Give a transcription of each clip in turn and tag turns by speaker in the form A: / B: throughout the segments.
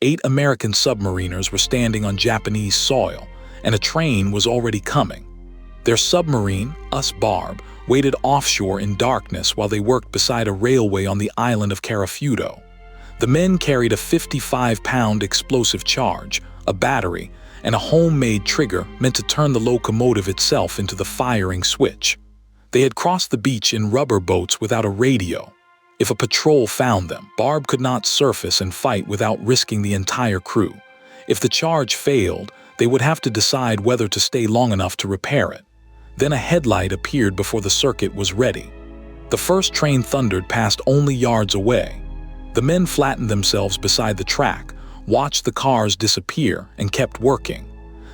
A: 8 American submariners were standing on Japanese soil, and a train was already coming. Their submarine, USS Barb, waited offshore in darkness while they worked beside a railway on the island of Karafuto. The men carried a 55-pound explosive charge, a battery, and a homemade trigger meant to turn the locomotive itself into the firing switch. They had crossed the beach in rubber boats without a radio. If a patrol found them, Barb could not surface and fight without risking the entire crew. If the charge failed, they would have to decide whether to stay long enough to repair it. Then a headlight appeared before the circuit was ready. The first train thundered past only yards away. The men flattened themselves beside the track, watched the cars disappear, and kept working.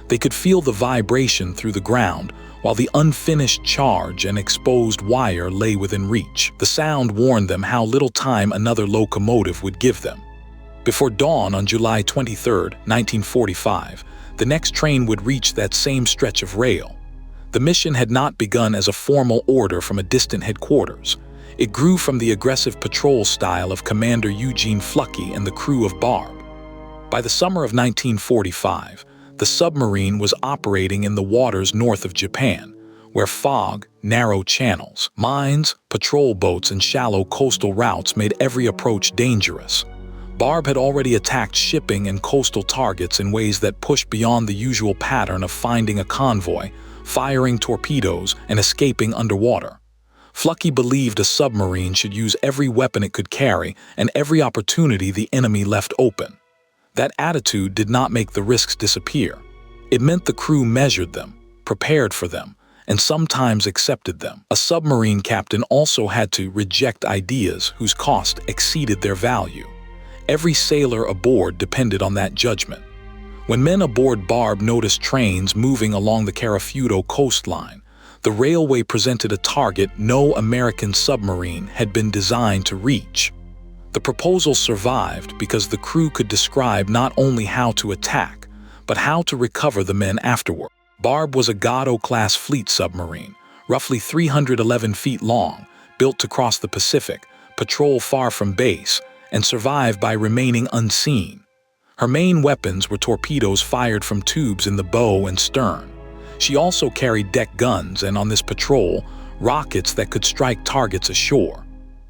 A: They could feel the vibration through the ground, while the unfinished charge and exposed wire lay within reach. The sound warned them how little time another locomotive would give them. Before dawn on July 23, 1945, the next train would reach that same stretch of rail. The mission had not begun as a formal order from a distant headquarters. It grew from the aggressive patrol style of Commander Eugene Fluckey and the crew of Barb. By the summer of 1945, the submarine was operating in the waters north of Japan, where fog, narrow channels, mines, patrol boats, and shallow coastal routes made every approach dangerous. Barb had already attacked shipping and coastal targets in ways that pushed beyond the usual pattern of finding a convoy, firing torpedoes, and escaping underwater. Fluckey believed a submarine should use every weapon it could carry and every opportunity the enemy left open. That attitude did not make the risks disappear. It meant the crew measured them, prepared for them, and sometimes accepted them. A submarine captain also had to reject ideas whose cost exceeded their value. Every sailor aboard depended on that judgment. When men aboard Barb noticed trains moving along the Karafuto coastline, the railway presented a target no American submarine had been designed to reach. The proposal survived because the crew could describe not only how to attack, but how to recover the men afterward. Barb was a Gado-class fleet submarine, roughly 311 feet long, built to cross the Pacific, patrol far from base, and survive by remaining unseen. Her main weapons were torpedoes fired from tubes in the bow and stern. She also carried deck guns and, on this patrol, rockets that could strike targets ashore.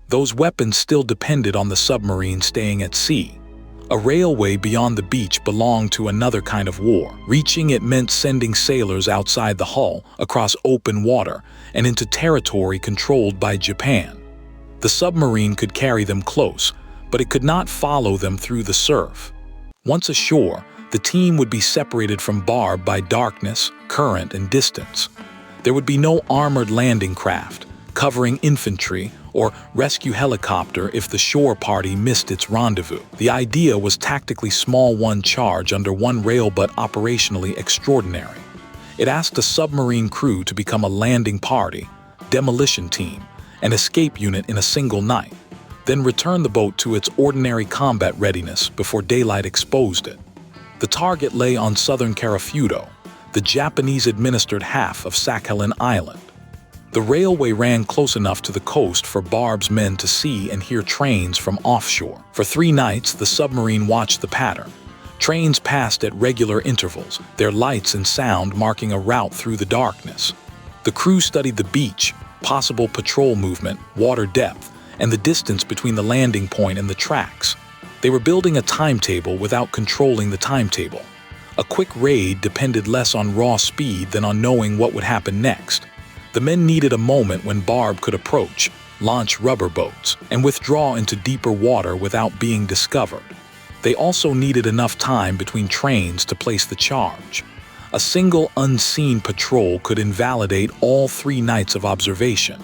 A: Those weapons still depended on the submarine staying at sea. A railway beyond the beach belonged to another kind of war. Reaching it meant sending sailors outside the hull, across open water, and into territory controlled by Japan. The submarine could carry them close, but it could not follow them through the surf. Once ashore, the team would be separated from Barb by darkness, current, and distance. There would be no armored landing craft, covering infantry, or rescue helicopter if the shore party missed its rendezvous. The idea was tactically small, one charge under one rail, but operationally extraordinary. It asked a submarine crew to become a landing party, demolition team, and escape unit in a single night, then return the boat to its ordinary combat readiness before daylight exposed it. The target lay on southern Karafuto, the Japanese-administered half of Sakhalin Island. The railway ran close enough to the coast for Barb's men to see and hear trains from offshore. For 3 nights, the submarine watched the pattern. Trains passed at regular intervals, their lights and sound marking a route through the darkness. The crew studied the beach, possible patrol movement, water depth, and the distance between the landing point and the tracks. They were building a timetable without controlling the timetable. A quick raid depended less on raw speed than on knowing what would happen next. The men needed a moment when Barb could approach, launch rubber boats, and withdraw into deeper water without being discovered. They also needed enough time between trains to place the charge. A single unseen patrol could invalidate all 3 nights of observation.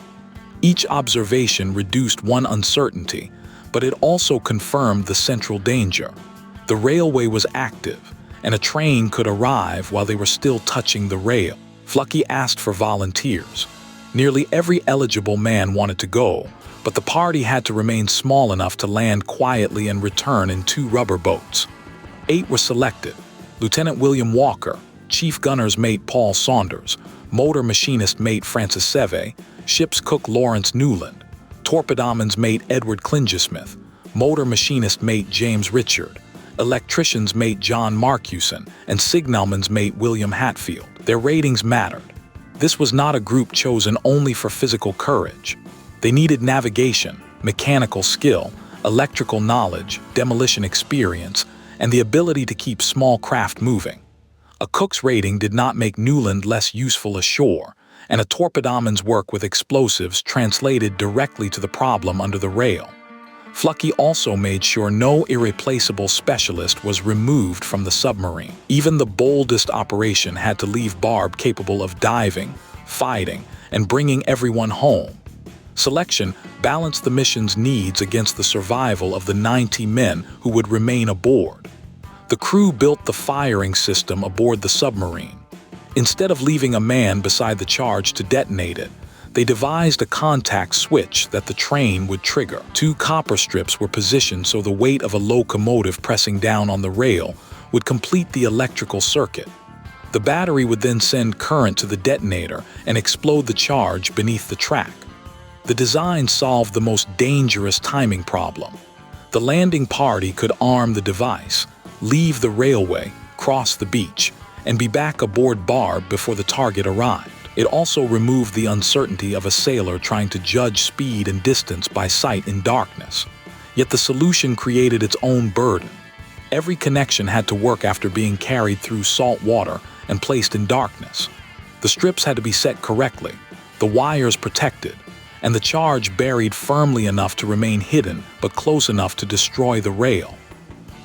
A: Each observation reduced one uncertainty, but it also confirmed the central danger. The railway was active, and a train could arrive while they were still touching the rail. Fluckey asked for volunteers. Nearly every eligible man wanted to go, but the party had to remain small enough to land quietly and return in 2 rubber boats. 8 were selected: Lieutenant William Walker, Chief Gunner's Mate Paul Saunders, Motor Machinist Mate Francis Seve, Ship's Cook Lawrence Newland, Torpedoman's Mate Edward Klingesmith, Motor Machinist Mate James Richard, electrician's mate John Marcuson, and signalman's mate William Hatfield. Their ratings mattered. This was not a group chosen only for physical courage. They needed navigation, mechanical skill, electrical knowledge, demolition experience, and the ability to keep small craft moving. A cook's rating did not make Newland less useful ashore, and a torpedoman's work with explosives translated directly to the problem under the rail. Fluckey also made sure no irreplaceable specialist was removed from the submarine. Even the boldest operation had to leave Barb capable of diving, fighting, and bringing everyone home. Selection balanced the mission's needs against the survival of the 90 men who would remain aboard. The crew built the firing system aboard the submarine. Instead of leaving a man beside the charge to detonate it, they devised a contact switch that the train would trigger. 2 copper strips were positioned so the weight of a locomotive pressing down on the rail would complete the electrical circuit. The battery would then send current to the detonator and explode the charge beneath the track. The design solved the most dangerous timing problem. The landing party could arm the device, leave the railway, cross the beach, and be back aboard Barb before the target arrived. It also removed the uncertainty of a sailor trying to judge speed and distance by sight in darkness. Yet the solution created its own burden. Every connection had to work after being carried through salt water and placed in darkness. The strips had to be set correctly, the wires protected, and the charge buried firmly enough to remain hidden but close enough to destroy the rail.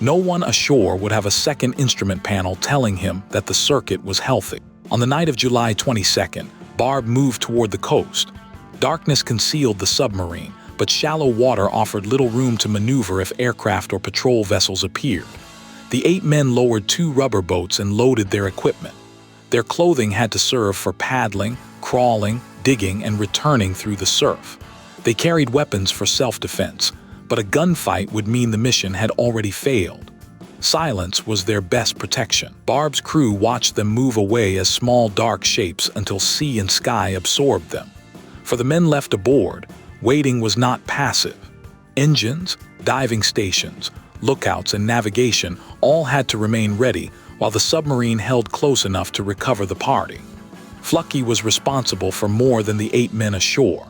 A: No one ashore would have a second instrument panel telling him that the circuit was healthy. On the night of July 22nd, Barb moved toward the coast. Darkness concealed the submarine, but shallow water offered little room to maneuver if aircraft or patrol vessels appeared. The 8 men lowered 2 rubber boats and loaded their equipment. Their clothing had to serve for paddling, crawling, digging, and returning through the surf. They carried weapons for self-defense, but a gunfight would mean the mission had already failed. Silence was their best protection. Barb's crew watched them move away as small dark shapes until sea and sky absorbed them. For the men left aboard, waiting was not passive. Engines, diving stations, lookouts, and navigation all had to remain ready while the submarine held close enough to recover the party. Fluckey was responsible for more than the 8 men ashore.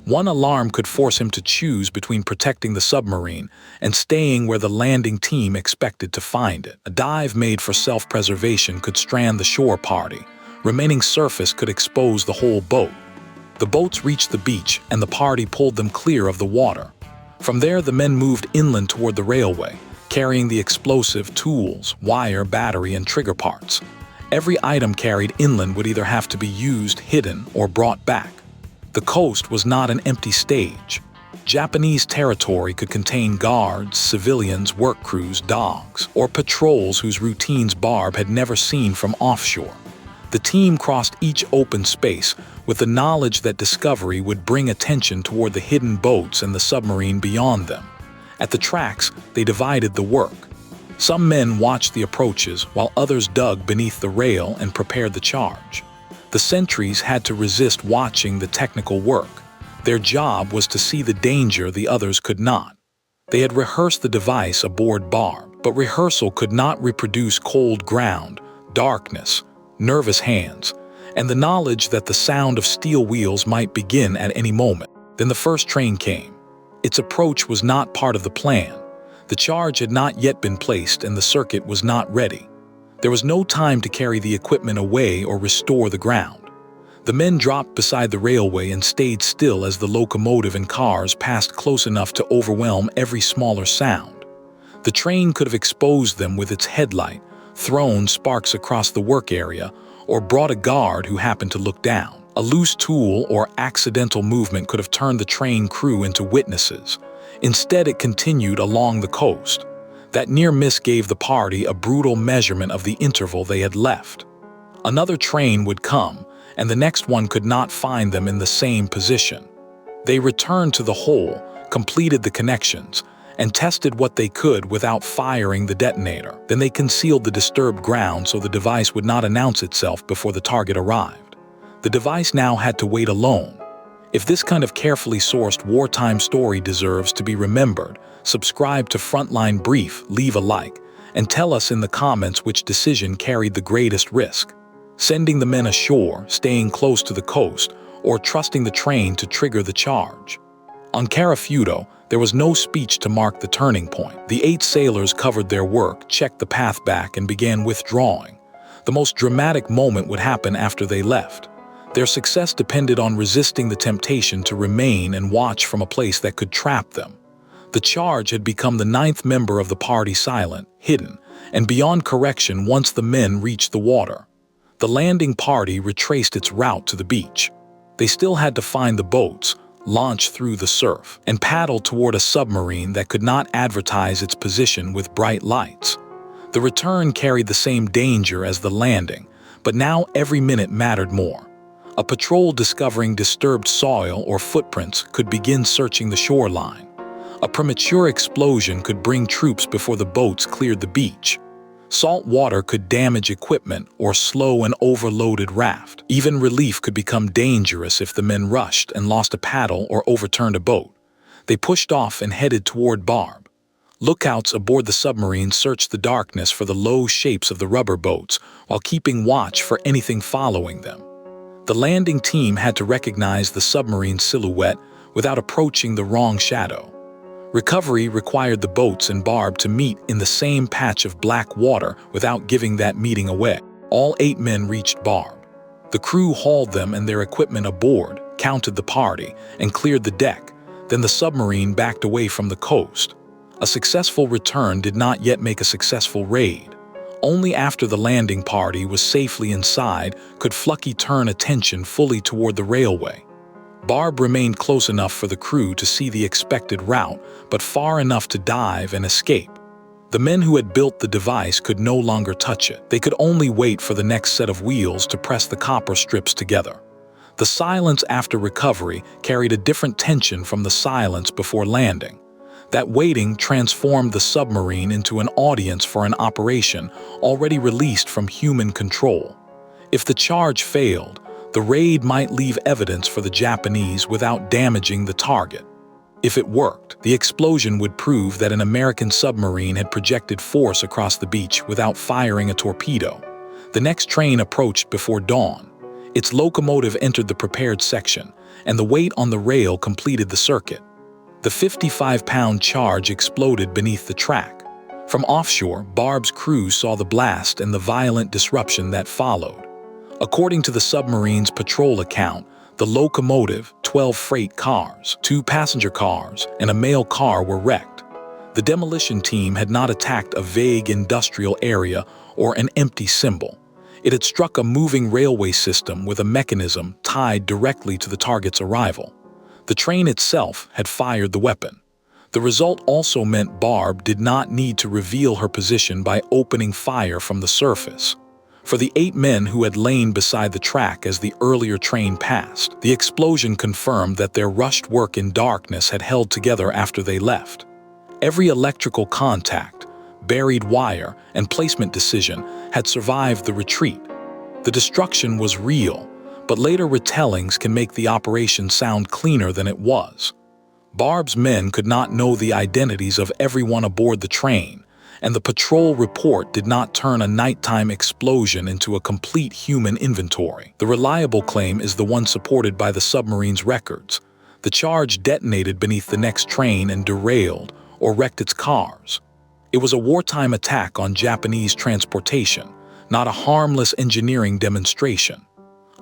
A: One alarm could force him to choose between protecting the submarine and staying where the landing team expected to find it. A dive made for self-preservation could strand the shore party. Remaining surface could expose the whole boat. The boats reached the beach and the party pulled them clear of the water. From there, the men moved inland toward the railway, carrying the explosive, tools, wire, battery, and trigger parts. Every item carried inland would either have to be used, hidden, or brought back. The coast was not an empty stage. Japanese territory could contain guards, civilians, work crews, dogs, or patrols whose routines Barb had never seen from offshore. The team crossed each open space with the knowledge that discovery would bring attention toward the hidden boats and the submarine beyond them. At the tracks, they divided the work. Some men watched the approaches while others dug beneath the rail and prepared the charge. The sentries had to resist watching the technical work. Their job was to see the danger the others could not. They had rehearsed the device aboard Barb, but rehearsal could not reproduce cold ground, darkness, nervous hands, and the knowledge that the sound of steel wheels might begin at any moment. Then the first train came. Its approach was not part of the plan. The charge had not yet been placed and the circuit was not ready. There was no time to carry the equipment away or restore the ground. The men dropped beside the railway and stayed still as the locomotive and cars passed close enough to overwhelm every smaller sound. The train could have exposed them with its headlight, thrown sparks across the work area, or brought a guard who happened to look down. A loose tool or accidental movement could have turned the train crew into witnesses. Instead, it continued along the coast. That near miss gave the party a brutal measurement of the interval they had left. Another train would come, and the next one could not find them in the same position. They returned to the hole, completed the connections, and tested what they could without firing the detonator. Then they concealed the disturbed ground so the device would not announce itself before the target arrived. The device now had to wait alone. If this kind of carefully sourced wartime story deserves to be remembered, subscribe to Frontline Brief, leave a like, and tell us in the comments which decision carried the greatest risk: sending the men ashore, staying close to the coast, or trusting the train to trigger the charge. On Karafuto, there was no speech to mark the turning point. The 8 sailors covered their work, checked the path back, and began withdrawing. The most dramatic moment would happen after they left. Their success depended on resisting the temptation to remain and watch from a place that could trap them. The charge had become the 9th member of the party silent, hidden, and beyond correction once the men reached the water. The landing party retraced its route to the beach. They still had to find the boats, launch through the surf, and paddle toward a submarine that could not advertise its position with bright lights. The return carried the same danger as the landing, but now every minute mattered more. A patrol discovering disturbed soil or footprints could begin searching the shoreline. A premature explosion could bring troops before the boats cleared the beach. Salt water could damage equipment or slow an overloaded raft. Even relief could become dangerous if the men rushed and lost a paddle or overturned a boat. They pushed off and headed toward Barb. Lookouts aboard the submarine searched the darkness for the low shapes of the rubber boats while keeping watch for anything following them. The landing team had to recognize the submarine's silhouette without approaching the wrong shadow. Recovery required the boats and Barb to meet in the same patch of black water without giving that meeting away. All 8 men reached Barb. The crew hauled them and their equipment aboard, counted the party, and cleared the deck. Then the submarine backed away from the coast. A successful return did not yet make a successful raid. Only after the landing party was safely inside could Fluckey turn attention fully toward the railway. Barb remained close enough for the crew to see the expected route, but far enough to dive and escape. The men who had built the device could no longer touch it. They could only wait for the next set of wheels to press the copper strips together. The silence after recovery carried a different tension from the silence before landing. That waiting transformed the submarine into an audience for an operation already released from human control. If the charge failed, the raid might leave evidence for the Japanese without damaging the target. If it worked, the explosion would prove that an American submarine had projected force across the beach without firing a torpedo. The next train approached before dawn. Its locomotive entered the prepared section, and the weight on the rail completed the circuit. The 55-pound charge exploded beneath the track. From offshore, Barb's crew saw the blast and the violent disruption that followed. According to the submarine's patrol account, the locomotive, 12 freight cars, 2 passenger cars, and a mail car were wrecked. The demolition team had not attacked a vague industrial area or an empty symbol. It had struck a moving railway system with a mechanism tied directly to the target's arrival. The train itself had fired the weapon. The result also meant Barb did not need to reveal her position by opening fire from the surface. For the 8 men who had lain beside the track as the earlier train passed, the explosion confirmed that their rushed work in darkness had held together after they left. Every electrical contact, buried wire, and placement decision had survived the retreat. The destruction was real, but later retellings can make the operation sound cleaner than it was. Barb's men could not know the identities of everyone aboard the train, and the patrol report did not turn a nighttime explosion into a complete human inventory. The reliable claim is the one supported by the submarine's records. The charge detonated beneath the next train and derailed or wrecked its cars. It was a wartime attack on Japanese transportation, not a harmless engineering demonstration.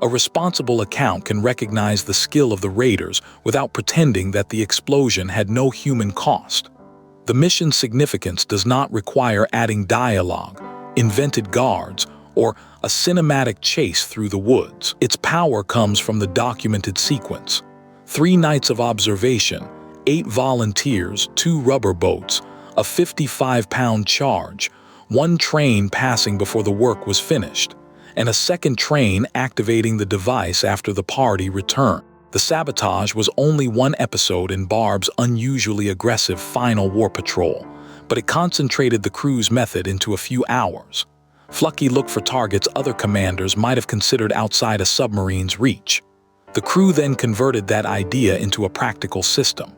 A: A responsible account can recognize the skill of the raiders without pretending that the explosion had no human cost. The mission's significance does not require adding dialogue, invented guards, or a cinematic chase through the woods. Its power comes from the documented sequence. 3 nights of observation, 8 volunteers, 2 rubber boats, a 55-pound charge, 1 train passing before the work was finished, and a second train activating the device after the party returned. The sabotage was only one episode in Barb's unusually aggressive final war patrol, but it concentrated the crew's method into a few hours. Fluckey looked for targets other commanders might have considered outside a submarine's reach. The crew then converted that idea into a practical system.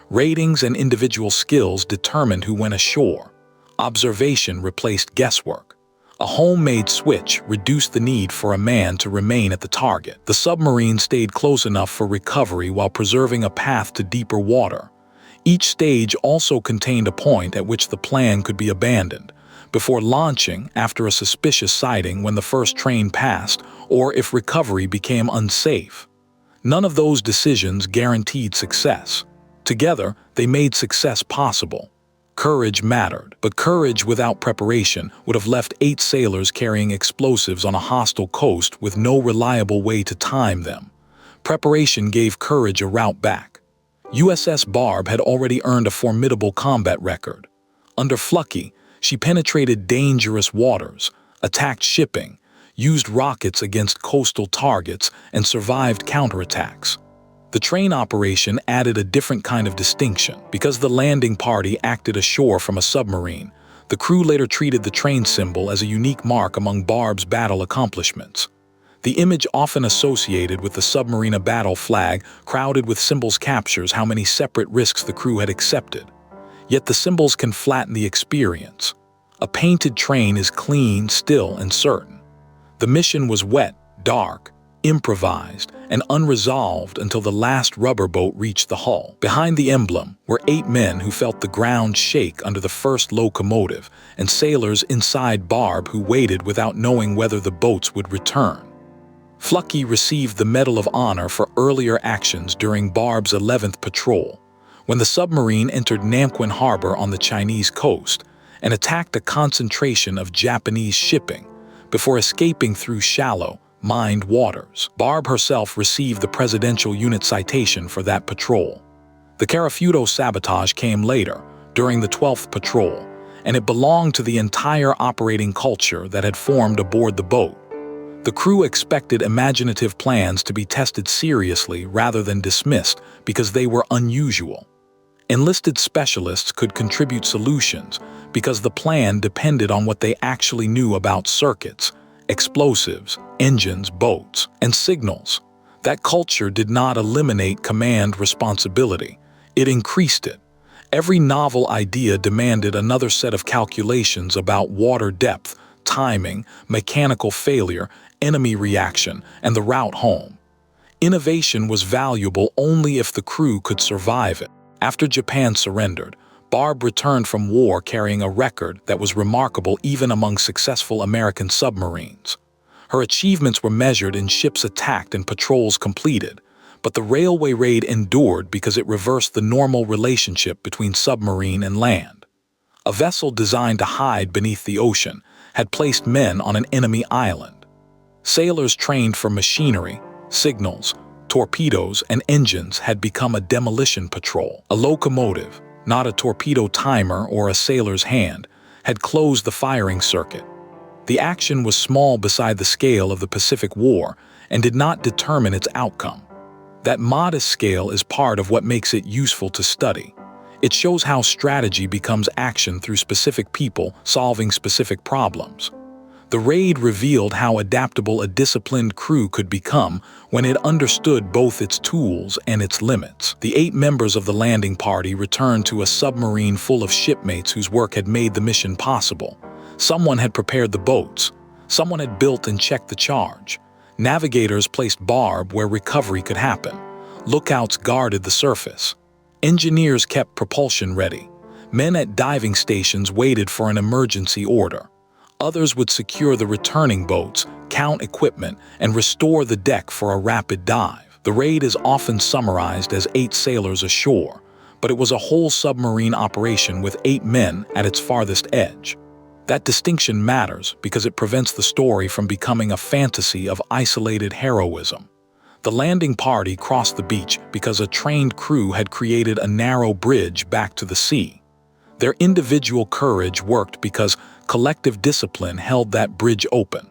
A: Ratings and individual skills determined who went ashore. Observation replaced guesswork. A homemade switch reduced the need for a man to remain at the target. The submarine stayed close enough for recovery while preserving a path to deeper water. Each stage also contained a point at which the plan could be abandoned, before launching after a suspicious sighting when the first train passed, or if recovery became unsafe. None of those decisions guaranteed success. Together, they made success possible. Courage mattered, but courage without preparation would have left 8 sailors carrying explosives on a hostile coast with no reliable way to time them. Preparation gave courage a route back. USS Barb had already earned a formidable combat record. Under Fluckey, she penetrated dangerous waters, attacked shipping, used rockets against coastal targets, and survived counterattacks. The train operation added a different kind of distinction. Because the landing party acted ashore from a submarine, the crew later treated the train symbol as a unique mark among Barb's battle accomplishments. The image often associated with the submarine battle flag, crowded with symbols, captures how many separate risks the crew had accepted. Yet the symbols can flatten the experience. A painted train is clean, still, and certain. The mission was wet, dark, improvised, and unresolved until the last rubber boat reached the hull. Behind the emblem were 8 men who felt the ground shake under the first locomotive, and sailors inside Barb who waited without knowing whether the boats would return. Fluckey received the Medal of Honor for earlier actions during Barb's 11th patrol, when the submarine entered Nanquin Harbor on the Chinese coast and attacked a concentration of Japanese shipping before escaping through shallow, mined waters. Barb herself received the Presidential Unit Citation for that patrol. The Karafuto sabotage came later, during the 12th patrol, and it belonged to the entire operating culture that had formed aboard the boat. The crew expected imaginative plans to be tested seriously rather than dismissed because they were unusual. Enlisted specialists could contribute solutions because the plan depended on what they actually knew about circuits, explosives, engines, boats, and signals. That culture did not eliminate command responsibility. It increased it. Every novel idea demanded another set of calculations about water depth, timing, mechanical failure, enemy reaction, and the route home. Innovation was valuable only if the crew could survive it. After Japan surrendered, Barb returned from war carrying a record that was remarkable even among successful American submarines. Her achievements were measured in ships attacked and patrols completed, but the railway raid endured because it reversed the normal relationship between submarine and land. A vessel designed to hide beneath the ocean had placed men on an enemy island. Sailors trained for machinery, signals, torpedoes, and engines had become a demolition patrol. A locomotive, not a torpedo timer or a sailor's hand, had closed the firing circuit. The action was small beside the scale of the Pacific War and did not determine its outcome. That modest scale is part of what makes it useful to study. It shows how strategy becomes action through specific people solving specific problems. The raid revealed how adaptable a disciplined crew could become when it understood both its tools and its limits. The 8 members of the landing party returned to a submarine full of shipmates whose work had made the mission possible. Someone had prepared the boats. Someone had built and checked the charge. Navigators placed Barb where recovery could happen. Lookouts guarded the surface. Engineers kept propulsion ready. Men at diving stations waited for an emergency order. Others would secure the returning boats, count equipment, and restore the deck for a rapid dive. The raid is often summarized as 8 sailors ashore, but it was a whole submarine operation with 8 men at its farthest edge. That distinction matters because it prevents the story from becoming a fantasy of isolated heroism. The landing party crossed the beach because a trained crew had created a narrow bridge back to the sea. Their individual courage worked because collective discipline held that bridge open.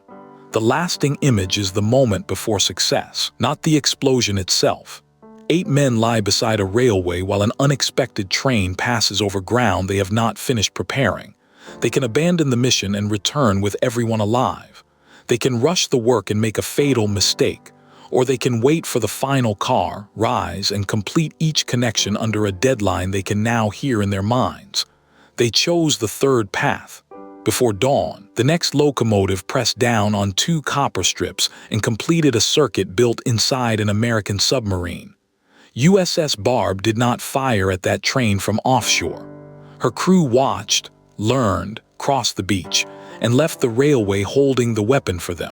A: The lasting image is the moment before success, not the explosion itself. 8 men lie beside a railway while an unexpected train passes over ground they have not finished preparing. They can abandon the mission and return with everyone alive. They can rush the work and make a fatal mistake, or they can wait for the final car, rise, and complete each connection under a deadline they can now hear in their minds. They chose the third path. Before dawn, the next locomotive pressed down on 2 copper strips and completed a circuit built inside an American submarine. USS Barb did not fire at that train from offshore. Her crew watched, learned, crossed the beach, and left the railway holding the weapon for them.